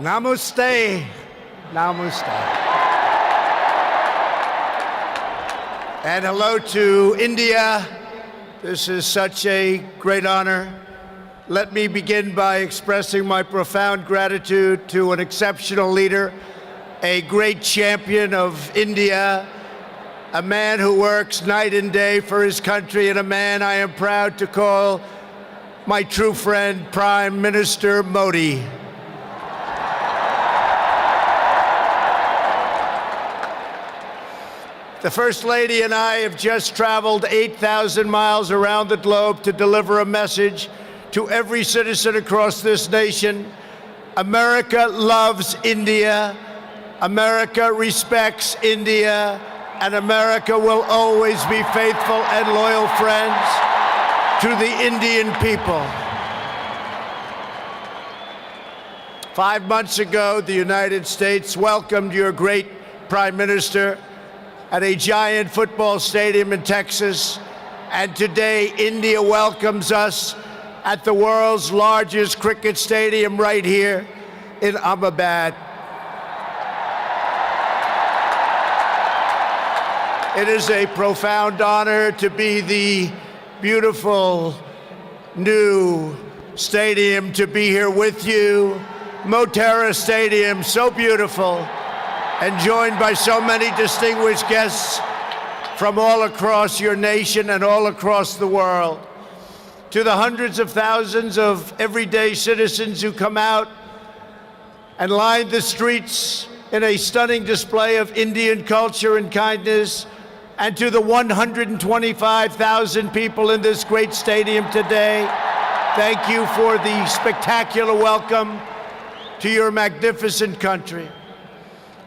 Namaste. Namaste. And hello to India. This is such a great honor. Let me begin by expressing my profound gratitude to an exceptional leader, a great champion of India, a man who works night and day for his country, and a man I am proud to call my true friend, Prime Minister Modi. The First Lady and I have just traveled 8,000 miles around the globe to deliver a message to every citizen across this nation. America loves India, America respects India, and America will always be faithful and loyal friends to the Indian people. 5 months ago, the United States welcomed your great Prime Minister at a giant football stadium in Texas, and today India welcomes us at the world's largest cricket stadium right here in Ahmedabad. It is a profound honor to be the beautiful new stadium, to be here with you. Motera Stadium, so beautiful, and joined by so many distinguished guests from all across your nation and all across the world. To the hundreds of thousands of everyday citizens who come out and line the streets in a stunning display of Indian culture and kindness, and to the 125,000 people in this great stadium today, thank you for the spectacular welcome to your magnificent country.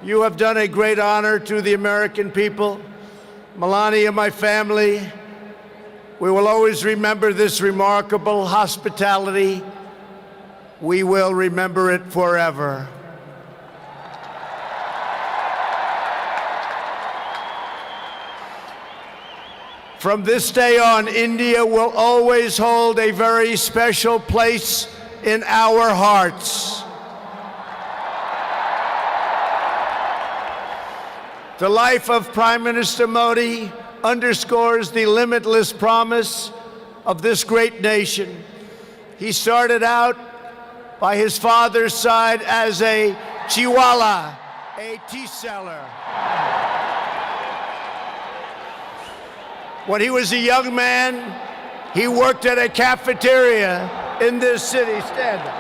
You have done a great honor to the American people. Melania, my family, we will always remember this remarkable hospitality. We will remember it forever. From this day on, India will always hold a very special place in our hearts. The life of Prime Minister Modi underscores the limitless promise of this great nation. He started out by his father's side as a chiwala, a tea seller. When he was a young man, he worked at a cafeteria in this city. Stand up.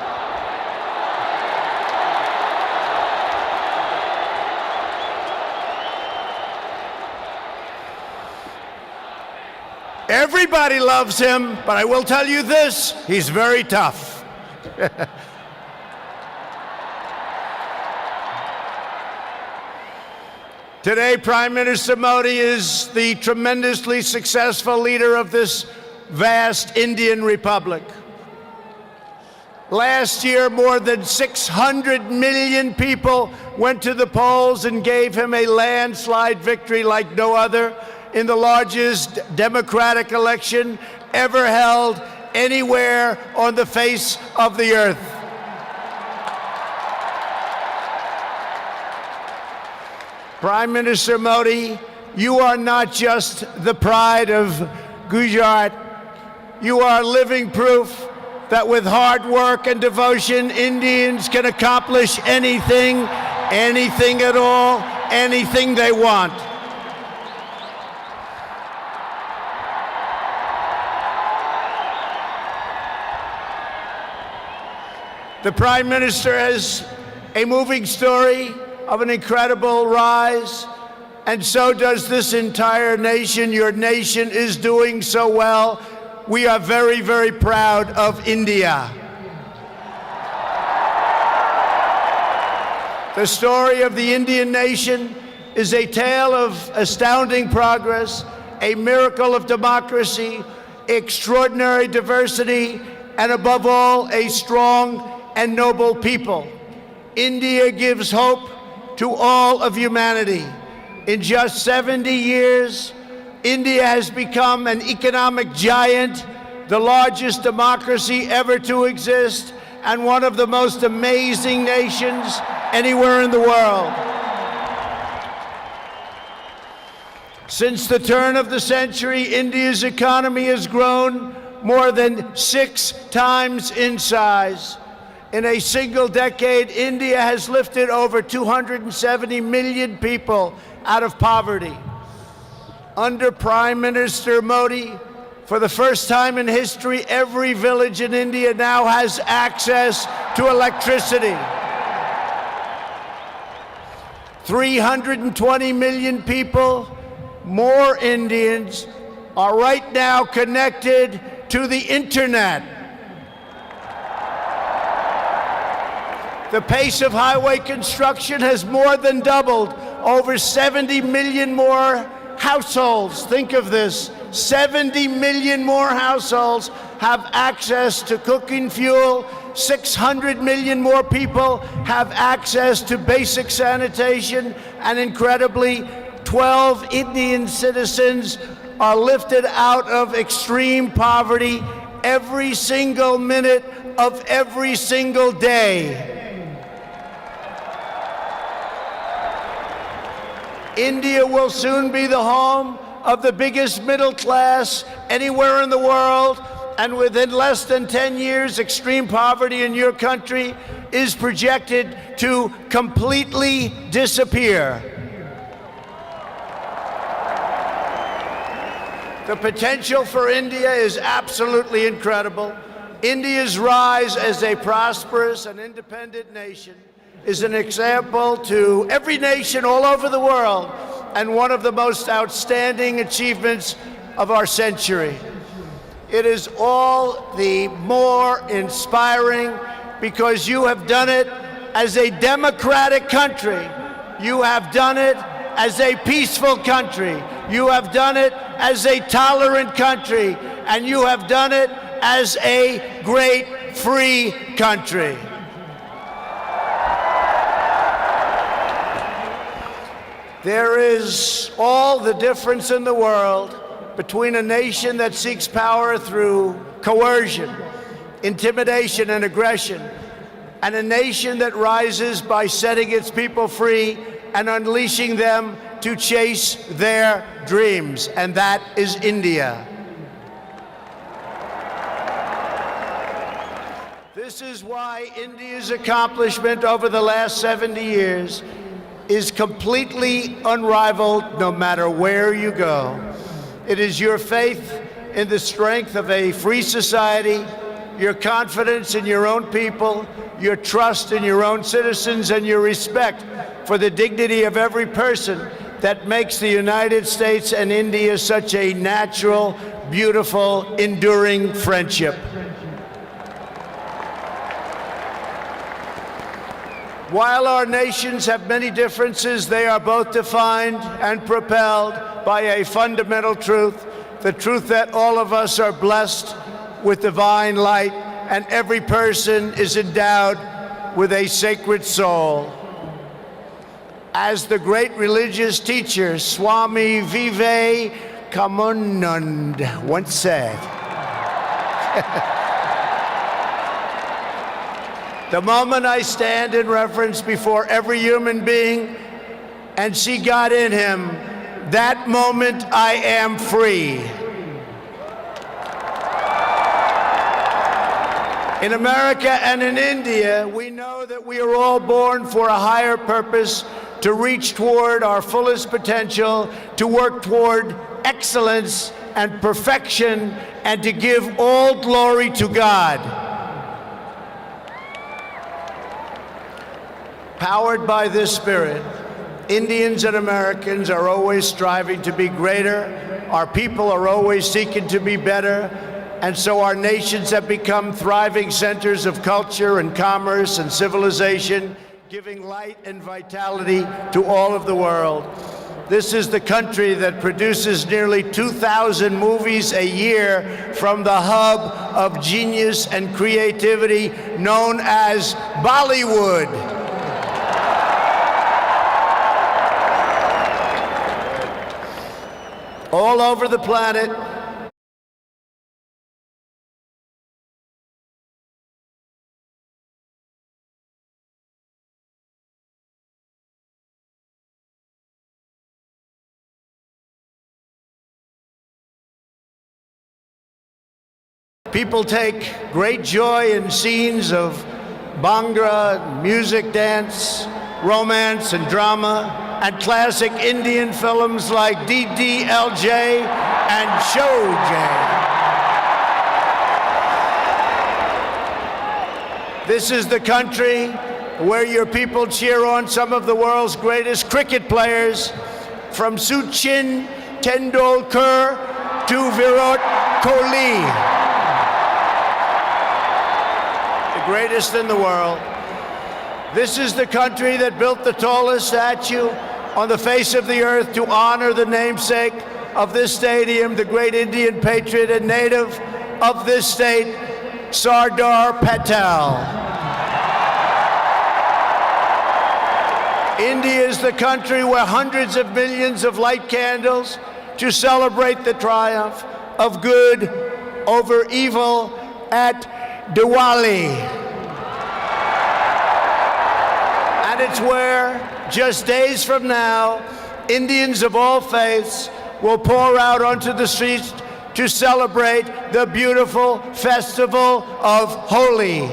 Everybody loves him, but I will tell you this, he's very tough. Today, Prime Minister Modi is the tremendously successful leader of this vast Indian Republic. Last year, more than 600 million people went to the polls and gave him a landslide victory like no other in the largest democratic election ever held anywhere on the face of the earth. Prime Minister Modi, you are not just the pride of Gujrat. You are living proof that with hard work and devotion, Indians can accomplish anything, anything at all, anything they want. The Prime Minister has a moving story of an incredible rise, and so does this entire nation. Your nation is doing so well. We are very, very proud of India. The story of the Indian nation is a tale of astounding progress, a miracle of democracy, extraordinary diversity, and above all, a strong and noble people. India gives hope to all of humanity. In just 70 years, India has become an economic giant, the largest democracy ever to exist, and one of the most amazing nations anywhere in the world. Since the turn of the century, India's economy has grown more than 6 times in size. In a single decade, India has lifted over 270 million people out of poverty. Under Prime Minister Modi, for the first time in history, every village in India now has access to electricity. 320 million people, more Indians, are right now connected to the internet. The pace of highway construction has more than doubled. Over 70 million more households, think of this, 70 million more households have access to cooking fuel. 600 million more people have access to basic sanitation. And incredibly, 12 Indian citizens are lifted out of extreme poverty every single minute of every single day. India will soon be the home of the biggest middle class anywhere in the world, and within less than 10 years, extreme poverty in your country is projected to completely disappear. The potential for India is absolutely incredible. India's rise as a prosperous and independent nation is an example to every nation all over the world, and one of the most outstanding achievements of our century. It is all the more inspiring because you have done it as a democratic country. You have done it as a peaceful country. You have done it as a tolerant country. And you have done it as a great free country. There is all the difference in the world between a nation that seeks power through coercion, intimidation, and aggression, and a nation that rises by setting its people free and unleashing them to chase their dreams, and that is India. This is why India's accomplishment over the last 70 years is completely unrivaled no matter where you go. It is your faith in the strength of a free society, your confidence in your own people, your trust in your own citizens, and your respect for the dignity of every person that makes the United States and India such a natural, beautiful, enduring friendship. While our nations have many differences, they are both defined and propelled by a fundamental truth, the truth that all of us are blessed with divine light and every person is endowed with a sacred soul. As the great religious teacher Swami Vivekananda once said, the moment I stand in reverence before every human being and see God in him, that moment I am free. In America and in India, we know that we are all born for a higher purpose, to reach toward our fullest potential, to work toward excellence and perfection, and to give all glory to God. Powered by this spirit, Indians and Americans are always striving to be greater. Our people are always seeking to be better. And so our nations have become thriving centers of culture and commerce and civilization, giving light and vitality to all of the world. This is the country that produces nearly 2,000 movies a year from the hub of genius and creativity known as Bollywood. All over the planet, People take great joy in scenes of Bhangra, music, dance, romance, and drama, and classic Indian films like DDLJ and Showjay. This is the country where your people cheer on some of the world's greatest cricket players, from Sachin Tendulkar to Virat Kohli, the greatest in the world. This is the country that built the tallest statue on the face of the earth to honor the namesake of this stadium, the great Indian patriot and native of this state, Sardar Patel. India is the country where hundreds of millions of light candles to celebrate the triumph of good over evil at Diwali. And it's where, just days from now, Indians of all faiths will pour out onto the streets to celebrate the beautiful festival of Holi.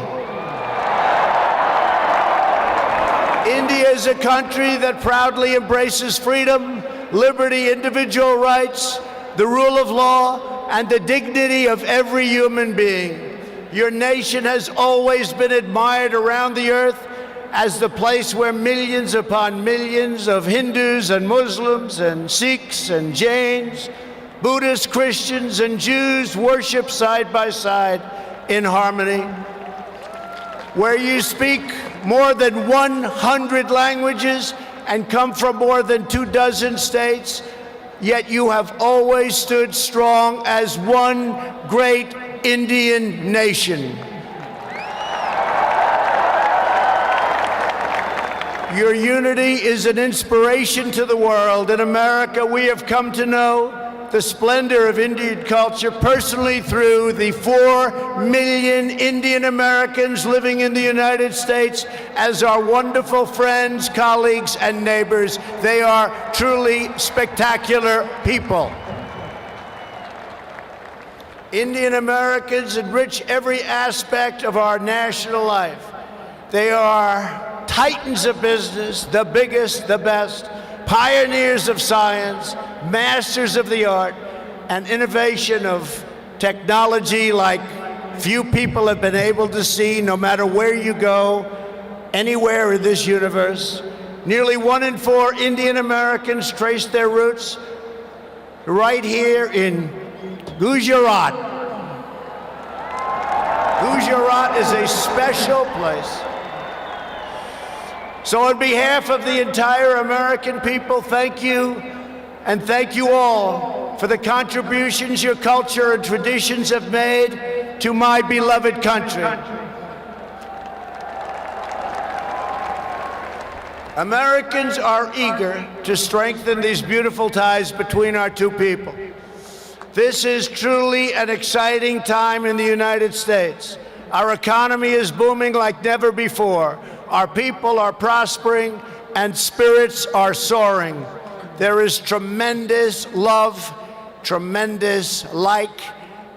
India is a country that proudly embraces freedom, liberty, individual rights, the rule of law, and the dignity of every human being. Your nation has always been admired around the earth as the place where millions upon millions of Hindus and Muslims and Sikhs and Jains, Buddhists, Christians, and Jews worship side by side in harmony, where you speak more than 100 languages and come from more than 24 states, yet you have always stood strong as one great Indian nation. Your unity is an inspiration to the world. In America, we have come to know the splendor of Indian culture personally through the 4 million Indian Americans living in the United States as our wonderful friends, colleagues, and neighbors. They are truly spectacular people. Indian Americans enrich every aspect of our national life. They are titans of business, the biggest, the best, pioneers of science, masters of the art, and innovation of technology like few people have been able to see, no matter where you go, anywhere in this universe. Nearly 1 in 4 Indian Americans trace their roots right here in Gujrat. Gujrat is a special place. So on behalf of the entire American people, thank you, and thank you all for the contributions your culture and traditions have made to my beloved country. Americans are eager to strengthen these beautiful ties between our two people. This is truly an exciting time in the United States. Our economy is booming like never before. Our people are prospering and spirits are soaring. There is tremendous love, tremendous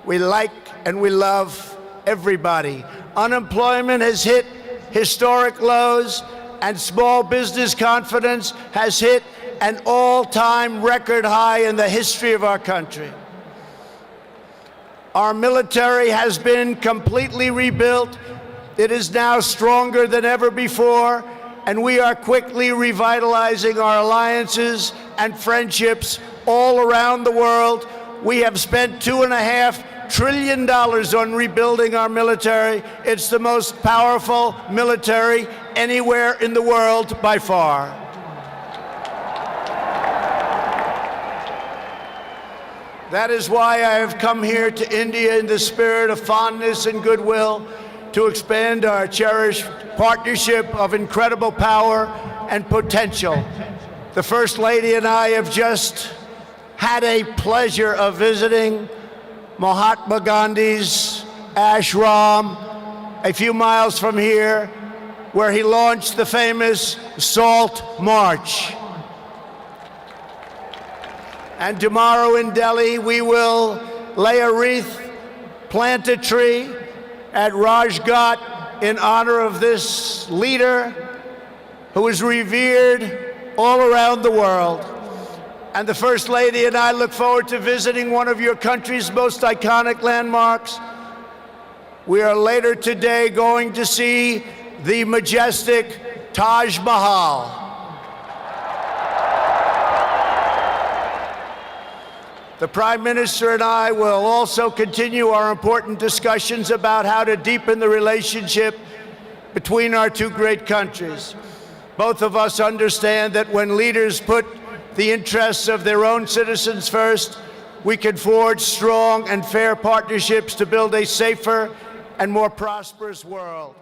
we like and we love everybody. Unemployment has hit historic lows, and small business confidence has hit an all-time record high in the history of our country. Our military has been completely rebuilt. It is now stronger than ever before, and we are quickly revitalizing our alliances and friendships all around the world. We have spent $2.5 trillion on rebuilding our military. It's the most powerful military anywhere in the world by far. That is why I have come here to India in the spirit of fondness and goodwill to expand our cherished partnership of incredible power and potential. The First Lady and I have just had a pleasure of visiting Mahatma Gandhi's ashram a few miles from here, where he launched the famous Salt March. And tomorrow in Delhi, we will lay a wreath plant a tree at Rajghat in honor of this leader who is revered all around the world. And the First Lady and I look forward to visiting one of your country's most iconic landmarks. We are later today going to see the majestic Taj Mahal. The Prime Minister and I will also continue our important discussions about how to deepen the relationship between our two great countries. Both of us understand that when leaders put the interests of their own citizens first, we can forge strong and fair partnerships to build a safer and more prosperous world.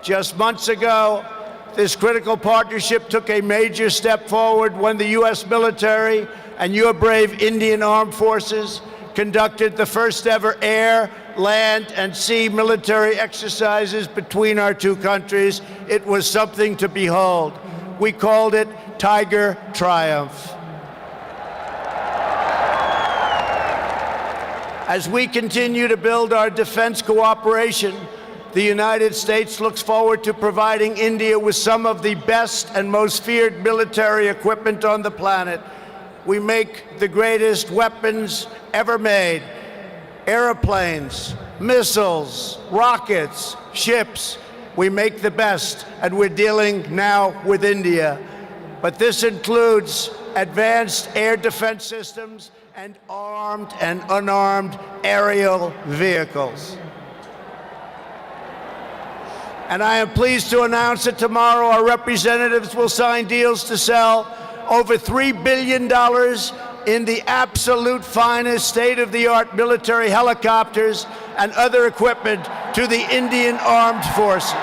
Just months ago, this critical partnership took a major step forward when the U.S. military and your brave Indian Armed Forces conducted the first ever air, land, and sea military exercises between our two countries. It was something to behold. We called it Tiger Triumph. As we continue to build our defense cooperation, the United States looks forward to providing India with some of the best and most feared military equipment on the planet. We make the greatest weapons ever made: airplanes, missiles, rockets, ships. We make the best, and we're dealing now with India. But this includes advanced air defense systems and armed and unarmed aerial vehicles. And I am pleased to announce that tomorrow our representatives will sign deals to sell over $3 billion in the absolute finest state-of-the-art military helicopters and other equipment to the Indian Armed Forces.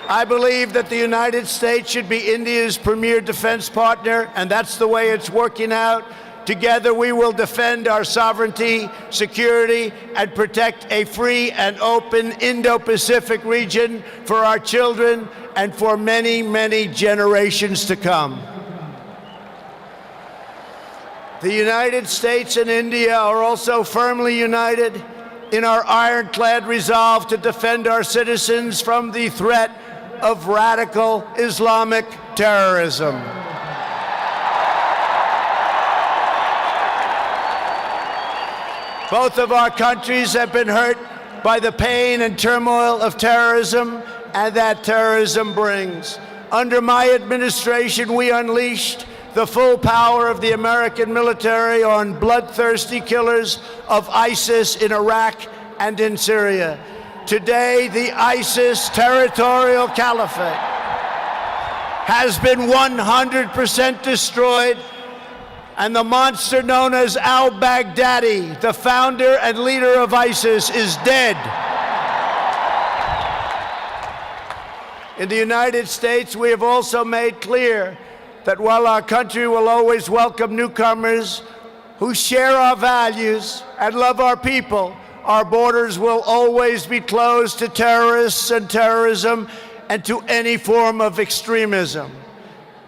I believe that the United States should be India's premier defense partner, and that's the way it's working out. Together, we will defend our sovereignty, security, and protect a free and open Indo-Pacific region for our children and for many, many generations to come. The United States and India are also firmly united in our ironclad resolve to defend our citizens from the threat of radical Islamic terrorism. Both of our countries have been hurt by the pain and turmoil of terrorism and that terrorism brings. Under my administration, we unleashed the full power of the American military on bloodthirsty killers of ISIS in Iraq and in Syria. Today, the ISIS territorial caliphate has been 100% destroyed, and the monster known as al-Baghdadi, the founder and leader of ISIS, is dead. In the United States, we have also made clear that while our country will always welcome newcomers who share our values and love our people, our borders will always be closed to terrorists and terrorism and to any form of extremism.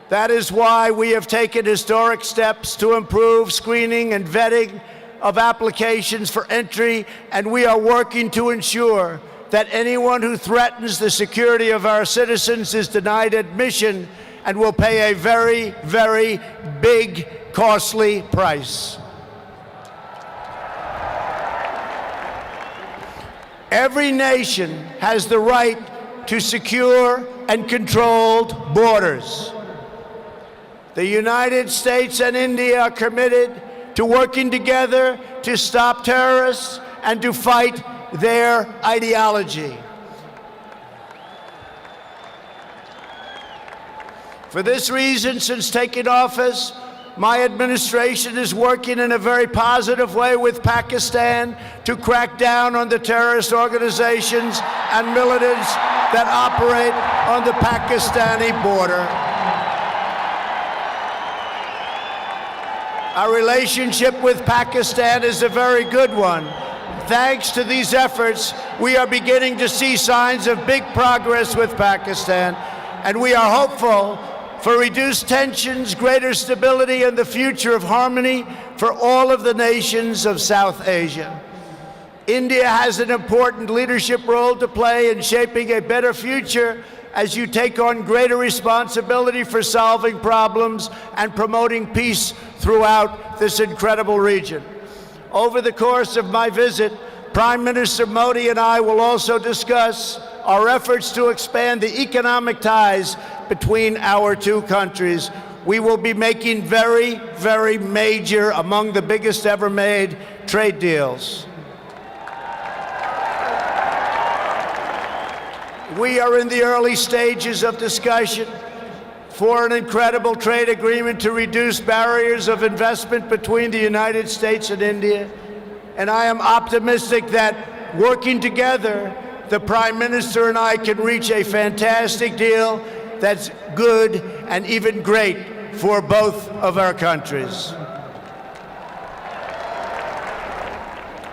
That is why we have taken historic steps to improve screening and vetting of applications for entry, and we are working to ensure that anyone who threatens the security of our citizens is denied admission and will pay a very, very big, costly price. Every nation has the right to secure and controlled borders. The United States and India are committed to working together to stop terrorists and to fight their ideology. For this reason, since taking office, my administration is working in a very positive way with Pakistan to crack down on the terrorist organizations and militants that operate on the Pakistani border. Our relationship with Pakistan is a very good one. Thanks to these efforts, we are beginning to see signs of big progress with Pakistan, and we are hopeful for reduced tensions, greater stability, and the future of harmony for all of the nations of South Asia. India has an important leadership role to play in shaping a better future as you take on greater responsibility for solving problems and promoting peace throughout this incredible region. Over the course of my visit, Prime Minister Modi and I will also discuss our efforts to expand the economic ties between our two countries. We will be making very, very major, among the biggest ever made, trade deals. We are in the early stages of discussion for an incredible trade agreement to reduce barriers of investment between the United States and India. And I am optimistic that working together, the Prime Minister and I can reach a fantastic deal that's good and even great for both of our countries.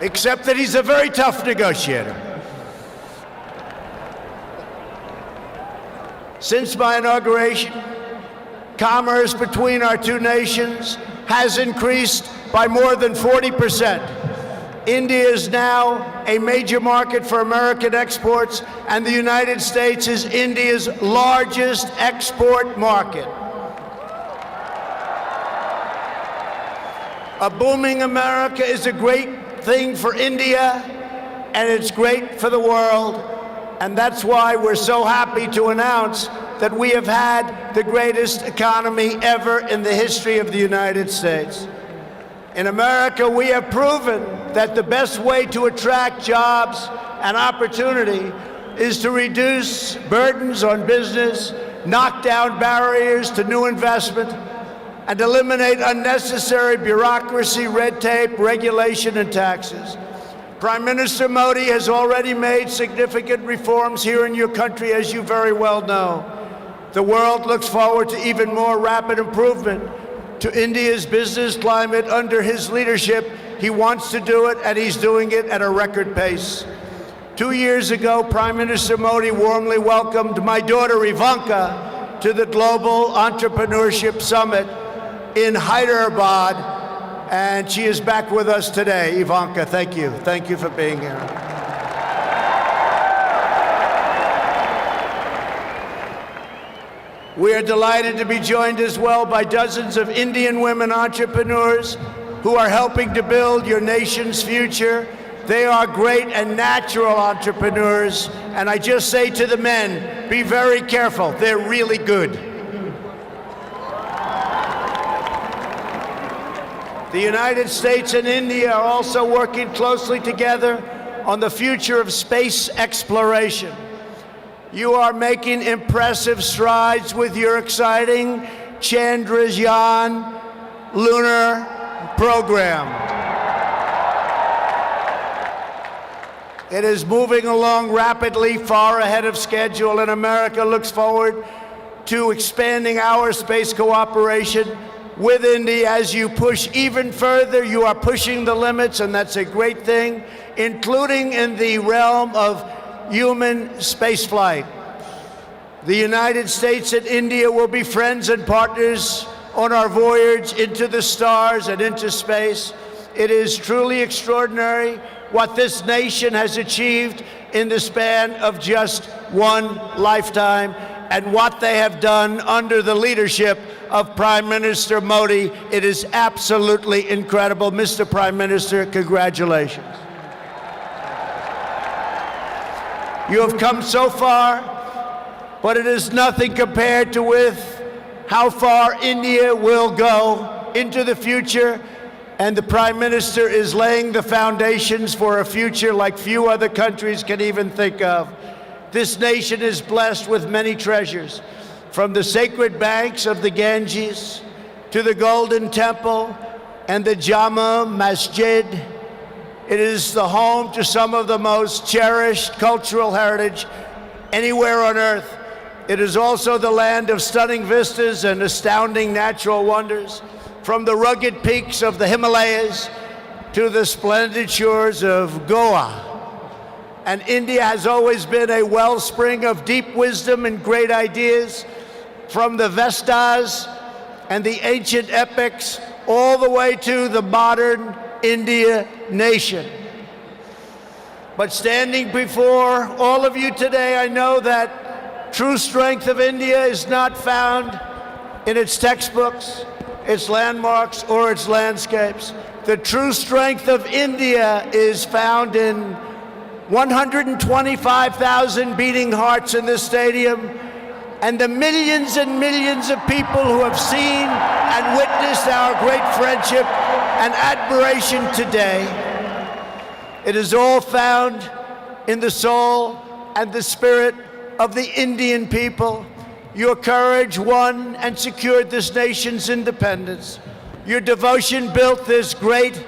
Except that he's a very tough negotiator. Since my inauguration, commerce between our two nations has increased by more than 40%. India is now a major market for American exports, and the United States is India's largest export market. A booming America is a great thing for India, and it's great for the world. And that's why we're so happy to announce that we have had the greatest economy ever in the history of the United States. In America, we have proven that the best way to attract jobs and opportunity is to reduce burdens on business, knock down barriers to new investment, and eliminate unnecessary bureaucracy, red tape, regulation, and taxes. Prime Minister Modi has already made significant reforms here in your country, as you very well know. The world looks forward to even more rapid improvement to India's business climate under his leadership. He wants to do it, and he's doing it at a record pace. 2 years ago, Prime Minister Modi warmly welcomed my daughter Ivanka to the Global Entrepreneurship Summit in Hyderabad, and she is back with us today. Ivanka, thank you. Thank you for being here. We are delighted to be joined as well by dozens of Indian women entrepreneurs who are helping to build your nation's future. They are great and natural entrepreneurs, and I just say to the men, be very careful. They're really good. The United States and India are also working closely together on the future of space exploration. You are making impressive strides with your exciting Chandrayaan lunar program. It is moving along rapidly, far ahead of schedule, and America looks forward to expanding our space cooperation with India. As you push even further, you are pushing the limits, and that's a great thing, including in the realm of human spaceflight. The United States and India will be friends and partners on our voyage into the stars and into space. It is truly extraordinary what this nation has achieved in the span of just one lifetime, and what they have done under the leadership of Prime Minister Modi. It is absolutely incredible. Mr. Prime Minister, congratulations. You have come so far, but it is nothing compared to with how far India will go into the future, and the Prime Minister is laying the foundations for a future like few other countries can even think of. This nation is blessed with many treasures, from the sacred banks of the Ganges to the Golden Temple and the Jama Masjid. It is the home to some of the most cherished cultural heritage anywhere on earth. It is also the land of stunning vistas and astounding natural wonders, from the rugged peaks of the Himalayas to the splendid shores of Goa. And India has always been a wellspring of deep wisdom and great ideas, from the Vestas and the ancient epics all the way to the modern India nation. But standing before all of you today, I know that true strength of India is not found in its textbooks, its landmarks, or its landscapes. The true strength of India is found in 125,000 beating hearts in this stadium, and the millions and millions of people who have seen and witnessed our great friendship and admiration today. It is all found in the soul and the spirit of the Indian people. Your courage won and secured this nation's independence. Your devotion built this great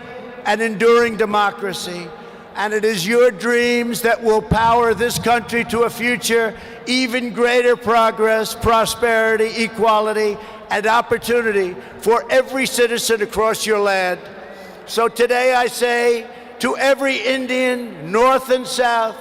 and enduring democracy. And it is your dreams that will power this country to a future even greater progress, prosperity, equality, and opportunity for every citizen across your land. So today I say to every Indian, North and South,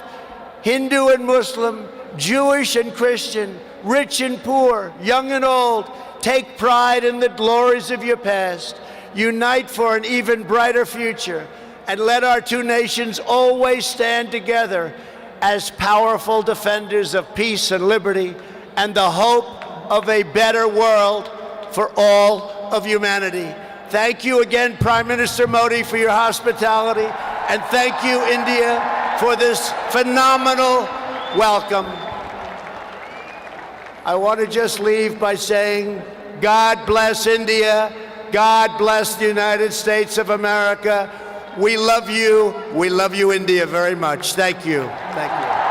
Hindu and Muslim, Jewish and Christian, rich and poor, young and old, take pride in the glories of your past. Unite for an even brighter future. And let our two nations always stand together as powerful defenders of peace and liberty and the hope of a better world for all of humanity. Thank you again, Prime Minister Modi, for your hospitality, and thank you, India, for this phenomenal welcome. I want to just leave by saying, God bless India, God bless the United States of America. We love you, India, very much. Thank you. Thank you.